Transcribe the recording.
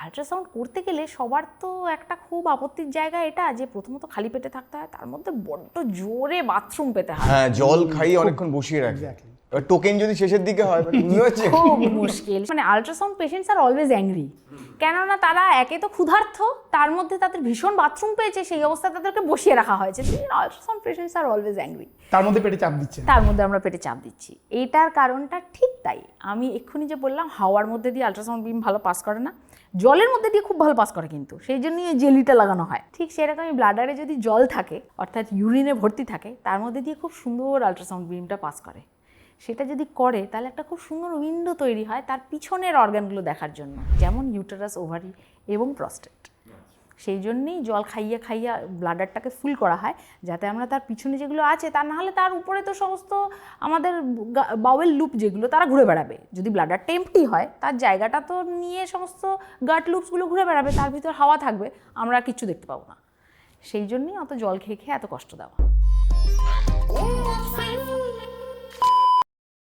Ultrasound করতে গেলে সবার তো একটা খুব আপত্তির জায়গা এটা যে প্রথমত খালি পেটে থাকতে হয়, তার মধ্যে বড্ড জোরে বাথরুম পেতে হয়। হ্যাঁ, জল খাইয়ে অনেকক্ষণ বসিয়ে রাখে। এবার টোকেন যদি শেষের দিকে হয় বুঝতে পারছি খুব মুশকিল। মানে ultrasound patients are always angry, কেননা তারা একে তো ক্ষুধার্ত, তার মধ্যে তাদের ভীষণ বাথরুম পেয়েছে, সেই অবস্থায় তাদেরকে বসিয়ে রাখা হয়েছে। Ultrasound patients are always angry, তার মধ্যে পেটে চাপ দিচ্ছে। তার মধ্যে আমরা পেটে চাপ দিচ্ছি। এইটার কারণটা ঠিক তাই, আমি এক্ষুনি যে বললাম হাওয়ার মধ্যে দিয়ে আল্ট্রাসাউন্ড বিম ভালো পাস করে না, জলের মধ্যে দিয়ে খুব ভালো পাস করে, কিন্তু সেই জন্যই এই জেলিটা লাগানো হয়। ঠিক সেরকমই ব্লাডারে যদি জল থাকে, অর্থাৎ ইউরিনে ভর্তি থাকে, তার মধ্যে দিয়ে খুব সুন্দর আল্ট্রাসাউন্ড বিমটা পাস করে। সেটা যদি করে তাহলে একটা খুব সুন্দর উইন্ডো তৈরি হয় তার পিছনের অর্গানগুলো দেখার জন্য, যেমন ইউটেরাস, ওভারি এবং প্রস্টেট। সেই জন্যেই জল খাইয়ে খাইয়ে ব্লাডারটাকে ফুল করা হয়, যাতে আমরা তার পিছনে যেগুলো আছে, তা না হলে তার উপরে তো সমস্ত আমাদের বাউয়েল লুপ যেগুলো তারা ঘুরে বেড়াবে। যদি ব্লাডারটা এমটি হয়, তার জায়গাটা তো নিয়ে সমস্ত গাট লুপসগুলো ঘুরে বেড়াবে, তার ভিতর হাওয়া থাকবে, আমরা কিচ্ছু দেখতে পাবো না। সেই জন্যই অত জল খেয়ে খেয়ে এত কষ্ট দেওয়া।